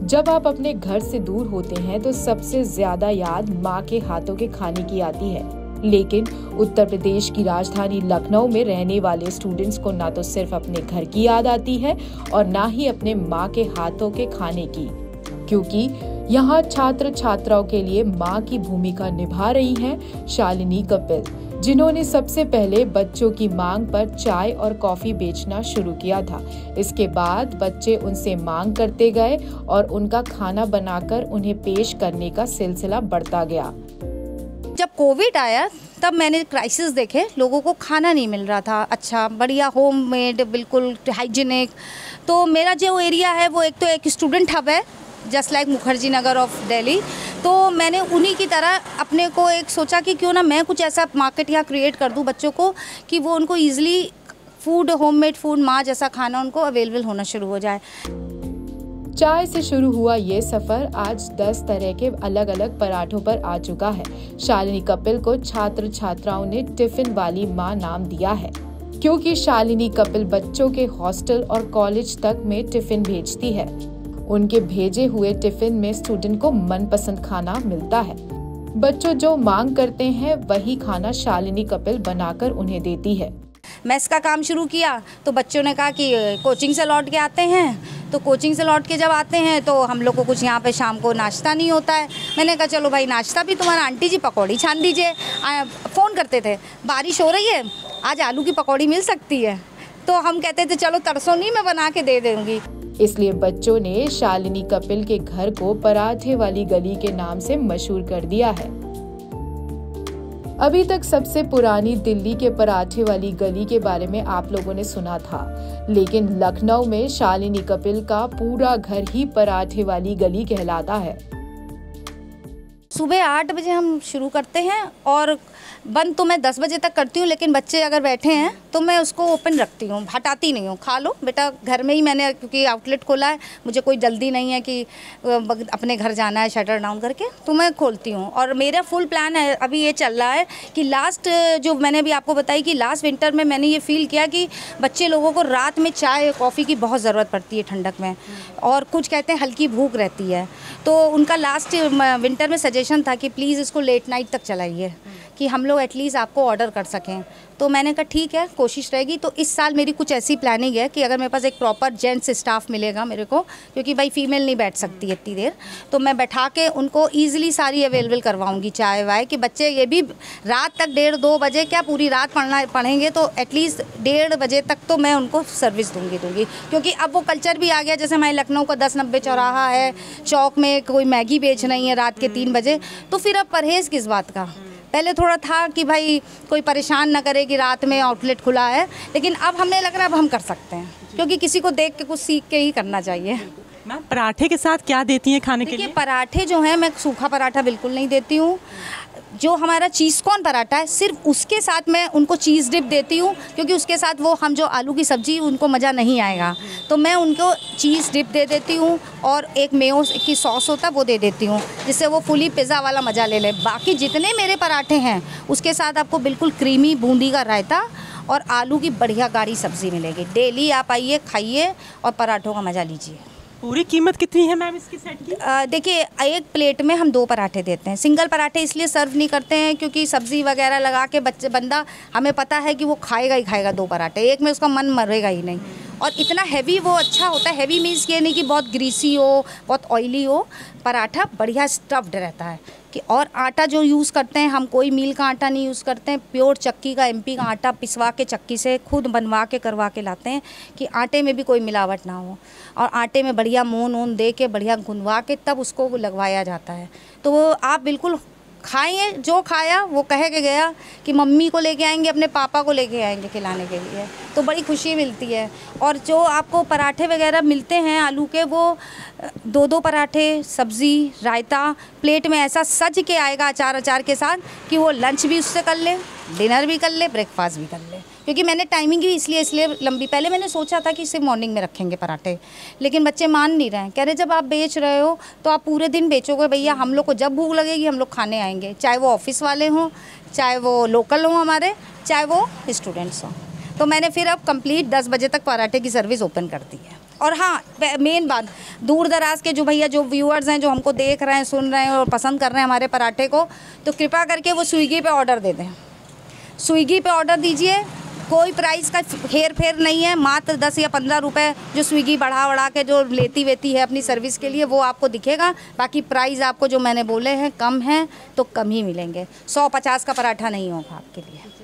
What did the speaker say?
जब आप अपने घर से दूर होते हैं तो सबसे ज्यादा याद माँ के हाथों के खाने की आती है। लेकिन उत्तर प्रदेश की राजधानी लखनऊ में रहने वाले स्टूडेंट्स को ना तो सिर्फ अपने घर की याद आती है और ना ही अपने माँ के हाथों के खाने की, क्योंकि यहाँ छात्र छात्राओं के लिए माँ की भूमिका निभा रही हैं शालिनी कपिल, जिन्होंने सबसे पहले बच्चों की मांग पर चाय और कॉफी बेचना शुरू किया था। इसके बाद बच्चे उनसे मांग करते गए और उनका खाना बनाकर उन्हें पेश करने का सिलसिला बढ़ता गया। जब कोविड आया तब मैंने क्राइसिस देखे, लोगों को खाना नहीं मिल रहा था अच्छा बढ़िया होममेड बिल्कुल हाइजीनिक। तो मेरा जो एरिया है वो एक स्टूडेंट हब है, just like Mukherjee Nagar of Delhi. तो मैंने उन्हीं की तरह अपने को एक सोचा कि क्यों ना मैं कुछ ऐसा मार्केट यहाँ क्रिएट कर दूँ बच्चों को कि वो उनको ईजिली फूड, होममेड फूड, माँ जैसा खाना उनको अवेलेबल होना शुरू हो जाए। चाय से शुरू हुआ ये सफर आज 10 तरह के अलग अलग पराठों पर आ चुका है। शालिनी कपिल को छात्र छात्राओं ने टिफिन वाली माँ नाम दिया है, क्योंकि शालिनी कपिल बच्चों के हॉस्टल और कॉलेज तक में टिफिन भेजती है। उनके भेजे हुए टिफिन में स्टूडेंट को मनपसंद खाना मिलता है। बच्चों जो मांग करते हैं वही खाना शालिनी कपिल बनाकर उन्हें देती है। मेस का काम शुरू किया तो बच्चों ने कहा कि कोचिंग से लौट के आते हैं, तो कोचिंग से लौट के जब आते हैं तो हम लोग को कुछ यहाँ पे शाम को नाश्ता नहीं होता है। मैंने कहा चलो भाई नाश्ता भी तुम्हारा आंटी जी पकौड़ी छान दीजिए। फ़ोन करते थे बारिश हो रही है, आज आलू की पकौड़ी मिल सकती है, तो हम कहते थे चलो तरसों नहीं, मैं बना के दे दूँगी। इसलिए बच्चों ने शालिनी कपिल के घर को पराठे वाली गली के नाम से मशहूर कर दिया है। अभी तक सबसे पुरानी दिल्ली के पराठे वाली गली के बारे में आप लोगों ने सुना था, लेकिन लखनऊ में शालिनी कपिल का पूरा घर ही पराठे वाली गली कहलाता है। सुबह 8 बजे हम शुरू करते हैं और बंद तो मैं 10 बजे तक करती हूँ, लेकिन बच्चे अगर बैठे हैं तो मैं उसको ओपन रखती हूँ, हटाती नहीं हूँ। खा लो बेटा, घर में ही मैंने क्योंकि आउटलेट खोला है, मुझे कोई जल्दी नहीं है कि अपने घर जाना है शटर डाउन करके, तो मैं खोलती हूँ। और मेरा फुल प्लान है अभी ये चल रहा है कि लास्ट जो मैंने अभी आपको बताई कि लास्ट विंटर में मैंने ये फील किया कि बच्चे लोगों को रात में चाय कॉफ़ी की बहुत ज़रूरत पड़ती है ठंडक में, और कुछ कहते हैं हल्की भूख रहती है। तो उनका लास्ट विंटर में सजेशन था कि प्लीज़ इसको लेट नाइट तक चलाइए कि हम लोग एटलीस्ट आपको ऑर्डर कर सकें। तो मैंने कहा ठीक है, कोशिश रहेगी। तो इस साल मेरी कुछ ऐसी प्लानिंग है कि अगर मेरे पास एक प्रॉपर जेंट्स स्टाफ मिलेगा मेरे को, क्योंकि भाई फीमेल नहीं बैठ सकती इतनी देर, तो मैं बैठा के उनको ईजिली सारी अवेलेबल करवाऊंगी चाय वाय, कि बच्चे ये भी रात तक 1:30-2 बजे क्या पूरी रात पढ़ेंगे, तो एटलीस्ट 1:30 बजे तक तो मैं उनको सर्विस दूंगी। क्योंकि अब वो कल्चर भी आ गया, जैसे हमारे लखनऊ का 1090 चौराहा है, चौक में कोई मैगी बेच रही है रात के 3 बजे, तो फिर अब परहेज़ किस बात का। पहले थोड़ा था कि भाई कोई परेशान ना करे कि रात में आउटलेट खुला है, लेकिन अब हमें लग रहा है अब हम कर सकते हैं, क्योंकि किसी को देख के कुछ सीख के ही करना चाहिए। मैम पराठे के साथ क्या देती हैं खाने के लिए? पराठे जो हैं, मैं सूखा पराठा बिल्कुल नहीं देती हूँ। जो हमारा चीज़ कॉर्न पराठा है सिर्फ उसके साथ मैं उनको चीज़ डिप देती हूँ, क्योंकि उसके साथ वो हम जो आलू की सब्ज़ी उनको मज़ा नहीं आएगा, तो मैं उनको चीज़ डिप दे देती हूँ और एक मेयो की सॉस होता है वो दे देती हूँ, जिससे वो फुली पिज़्ज़ा वाला मज़ा ले ले। बाकी जितने मेरे पराठे हैं उसके साथ आपको बिल्कुल क्रीमी बूंदी का रायता और आलू की बढ़िया गाढ़ी सब्ज़ी मिलेगी। डेली आप आइए, खाइए और पराठों का मज़ा लीजिए। पूरी कीमत कितनी है मैम इसकी सेट की? देखिए, एक प्लेट में हम 2 पराठे देते हैं। सिंगल पराठे इसलिए सर्व नहीं करते हैं क्योंकि सब्ज़ी वगैरह लगा के बंदा, हमें पता है कि वो खाएगा ही खाएगा 2 पराठे, एक में उसका मन मरेगा ही नहीं। और इतना हैवी वो अच्छा होता है, हैवी मीन्स ये नहीं कि बहुत ग्रीसी हो, बहुत ऑयली हो, पराठा बढ़िया स्टफ्ड रहता है। कि और आटा जो यूज़ करते हैं हम, कोई मील का आटा नहीं यूज़ करते हैं, प्योर चक्की का एमपी का आटा पिसवा के चक्की से खुद बनवा के करवा के लाते हैं कि आटे में भी कोई मिलावट ना हो, और आटे में बढ़िया मोन दे के बढ़िया गुनवा के तब उसको लगवाया जाता है। तो वो आप बिल्कुल खाइए, जो खाया वो कह के गया कि मम्मी को लेके आएंगे, अपने पापा को लेके आएंगे खिलाने के लिए, तो बड़ी खुशी मिलती है। और जो आपको पराठे वगैरह मिलते हैं आलू के, वो 2-2 पराठे, सब्ज़ी, रायता प्लेट में ऐसा सज के आएगा अचार के साथ कि वो लंच भी उससे कर ले, डिनर भी कर ले, ब्रेकफास्ट भी कर ले। क्योंकि मैंने टाइमिंग भी इसलिए लंबी, पहले मैंने सोचा था कि सिर्फ मॉर्निंग में रखेंगे पराठे, लेकिन बच्चे मान नहीं रहे हैं। कह रहे जब आप बेच रहे हो तो आप पूरे दिन बेचोगे भैया, हम लोग को जब भूख लगेगी हम लोग खाने आएंगे, चाहे वो ऑफिस वाले हों, चाहे वो लोकल हों हमारे, चाहे वो स्टूडेंट्स हों। तो मैंने फिर अब कंप्लीट 10 बजे तक पराठे की सर्विस ओपन कर दी है। और हाँ, मेन बात, दूर दराज के जो भैया जो व्यूअर्स हैं, जो हमको देख रहे हैं, सुन रहे हैं और पसंद कर रहे हैं हमारे पराठे को, तो कृपा करके वो स्विगी पे ऑर्डर दे दें। स्विगी पे ऑर्डर दीजिए, कोई प्राइस का हेर फेर नहीं है, मात्र 10 या 15 रुपए जो स्विगी बढ़ा के जो लेती वेती है अपनी सर्विस के लिए, वो आपको दिखेगा। बाकी प्राइस आपको जो मैंने बोले हैं कम हैं तो कम ही मिलेंगे, 150 का पराठा नहीं होगा आपके लिए।